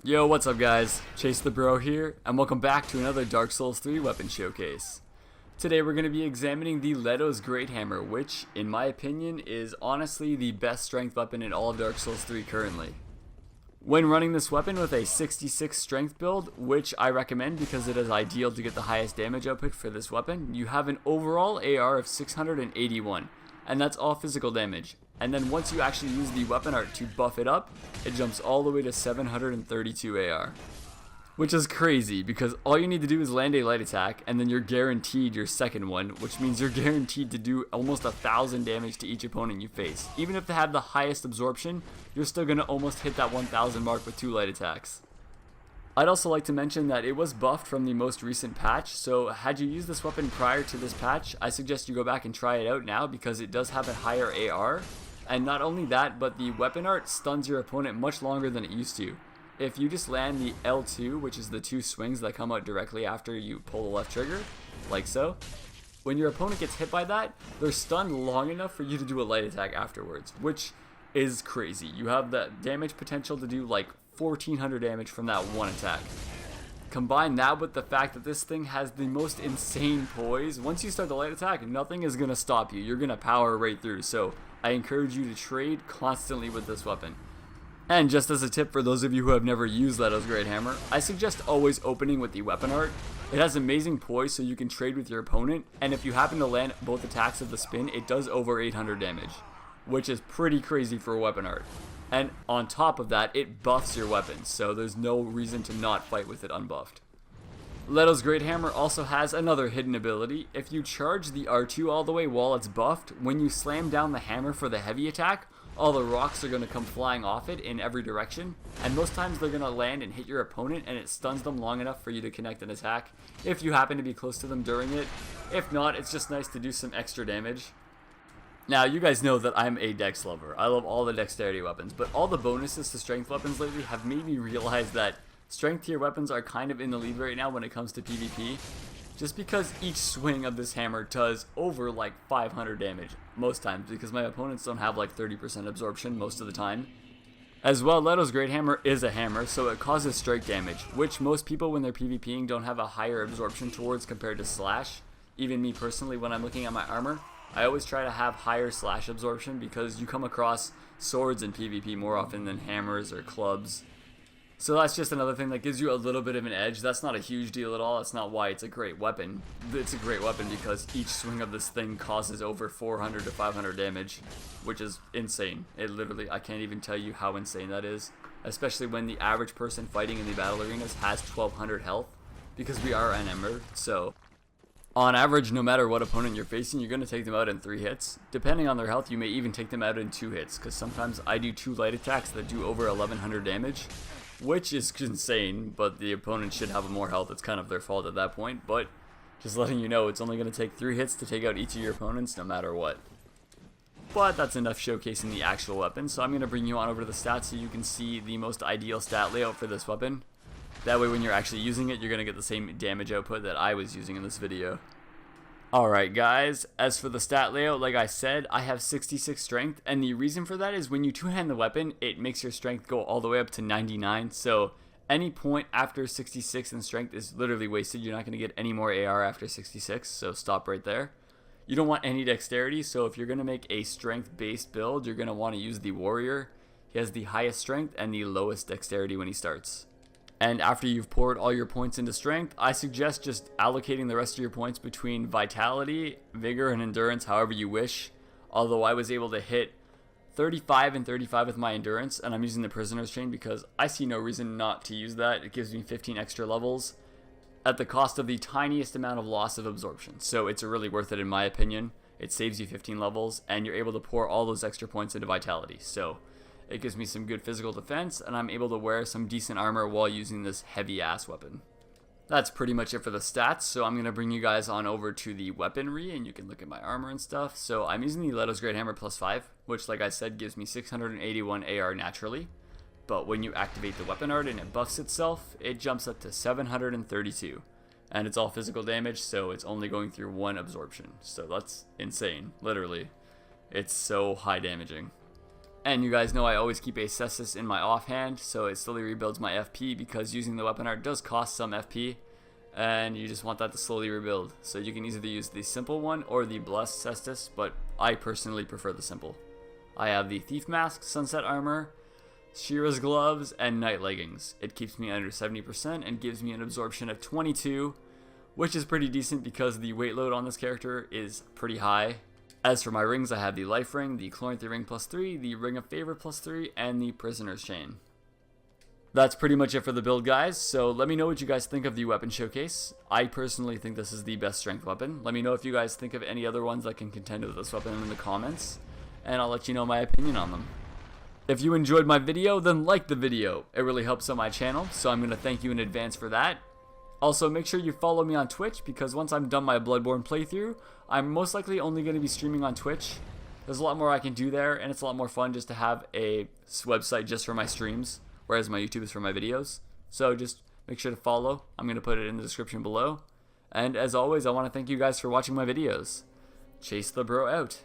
Yo, what's up guys? Chase the Bro here, and welcome back to another Dark Souls 3 weapon showcase. Today we're going to be examining the Ledos Greathammer, which, in my opinion, is honestly the best strength weapon in all of Dark Souls 3 currently. When running this weapon with a 66 strength build, which I recommend because it is ideal to get the highest damage output for this weapon, you have an overall AR of 681, and that's all physical damage. And then once you actually use the weapon art to buff it up, it jumps all the way to 732 AR. Which is crazy, because all you need to do is land a light attack, and then you're guaranteed your second one, which means you're guaranteed to do almost 1,000 damage to each opponent you face. Even if they have the highest absorption, you're still going to almost hit that 1,000 mark with 2 light attacks. I'd also like to mention that it was buffed from the most recent patch, so had you used this weapon prior to this patch, I suggest you go back and try it out now because it does have a higher AR. And not only that, but the weapon art stuns your opponent much longer than it used to. If you just land the L2, which is the 2 swings that come out directly after you pull the left trigger, like so, when your opponent gets hit by that, they're stunned long enough for you to do a light attack afterwards, which is crazy. You have the damage potential to do like 1,400 damage from that one attack. Combine that with the fact that this thing has the most insane poise. Once you start the light attack, nothing is going to stop you. You're going to power right through, so I encourage you to trade constantly with this weapon. And just as a tip for those of you who have never used Ledos Greathammer, I suggest always opening with the weapon art. It has amazing poise so you can trade with your opponent, and if you happen to land both attacks of the spin, it does over 800 damage, which is pretty crazy for a weapon art. And on top of that, it buffs your weapons, so there's no reason to not fight with it unbuffed. Ledos Greathammer also has another hidden ability. If you charge the R2 all the way while it's buffed, when you slam down the hammer for the heavy attack, all the rocks are going to come flying off it in every direction, and most times they're going to land and hit your opponent, and it stuns them long enough for you to connect an attack if you happen to be close to them during it. If not, it's just nice to do some extra damage. Now, you guys know that I'm a dex lover. I love all the dexterity weapons, but all the bonuses to strength weapons lately have made me realize that strength tier weapons are kind of in the lead right now when it comes to PvP. Just because each swing of this hammer does over like 500 damage most times, because my opponents don't have like 30% absorption most of the time. As well, Ledos Greathammer is a hammer, so it causes strike damage, which most people when they're PvPing don't have a higher absorption towards compared to slash. Even me personally, when I'm looking at my armor, I always try to have higher slash absorption because you come across swords in PvP more often than hammers or clubs. So that's just another thing that gives you a little bit of an edge. That's not a huge deal at all. That's not why it's a great weapon. It's a great weapon because each swing of this thing causes over 400 to 500 damage, which is insane. It literally, I can't even tell you how insane that is, especially when the average person fighting in the battle arenas has 1200 health, because we are NM'd, so on average, no matter what opponent you're facing, you're going to take them out in 3 hits. Depending on their health, you may even take them out in 2 hits, because sometimes I do 2 light attacks that do over 1100 damage, which is insane, but the opponent should have more health. It's kind of their fault at that point, but just letting you know, it's only going to take 3 hits to take out each of your opponents, no matter what. But that's enough showcasing the actual weapon, so I'm going to bring you on over to the stats so you can see the most ideal stat layout for this weapon. That way when you're actually using it, you're going to get the same damage output that I was using in this video. Alright guys, as for the stat layout, like I said, I have 66 strength, and the reason for that is when you two-hand the weapon, it makes your strength go all the way up to 99, so any point after 66 in strength is literally wasted. You're not going to get any more AR after 66, so stop right there. You don't want any dexterity, so if you're going to make a strength-based build, you're going to want to use the warrior. He has the highest strength and the lowest dexterity when he starts. And after you've poured all your points into strength, I suggest just allocating the rest of your points between vitality, vigor, and endurance however you wish. Although I was able to hit 35 and 35 with my endurance, and I'm using the prisoner's chain because I see no reason not to use that. It gives me 15 extra levels at the cost of the tiniest amount of loss of absorption. So it's really worth it in my opinion. It saves you 15 levels, and you're able to pour all those extra points into vitality. So it gives me some good physical defense, and I'm able to wear some decent armor while using this heavy-ass weapon. That's pretty much it for the stats, so I'm going to bring you guys on over to the weaponry, and you can look at my armor and stuff. So I'm using the Ledos Greathammer plus 5, which like I said gives me 681 AR naturally. But when you activate the weapon art and it buffs itself, it jumps up to 732. And it's all physical damage, so it's only going through 1 absorption. So that's insane, literally. It's so high damaging. And you guys know I always keep a cestus in my offhand, so it slowly rebuilds my FP, because using the weapon art does cost some FP, and you just want that to slowly rebuild. So you can either use the simple one or the blessed cestus, but I personally prefer the simple. I have the thief mask, sunset armor, Shira's gloves, and night leggings. It keeps me under 70% and gives me an absorption of 22, which is pretty decent because the weight load on this character is pretty high. As for my rings, I have the life ring, the chloranthy ring +3, the ring of favor +3, and the prisoner's chain. That's pretty much it for the build, guys, so let me know what you guys think of the weapon showcase. I personally think this is the best strength weapon. Let me know if you guys think of any other ones that can contend with this weapon in the comments, and I'll let you know my opinion on them. If you enjoyed my video, then like the video. It really helps out my channel, so I'm going to thank you in advance for that. Also, make sure you follow me on Twitch, because once I'm done my Bloodborne playthrough, I'm most likely only going to be streaming on Twitch. There's a lot more I can do there, and it's a lot more fun just to have a website just for my streams, whereas my YouTube is for my videos. So just make sure to follow. I'm going to put it in the description below. And as always, I want to thank you guys for watching my videos. Chase the Bro out.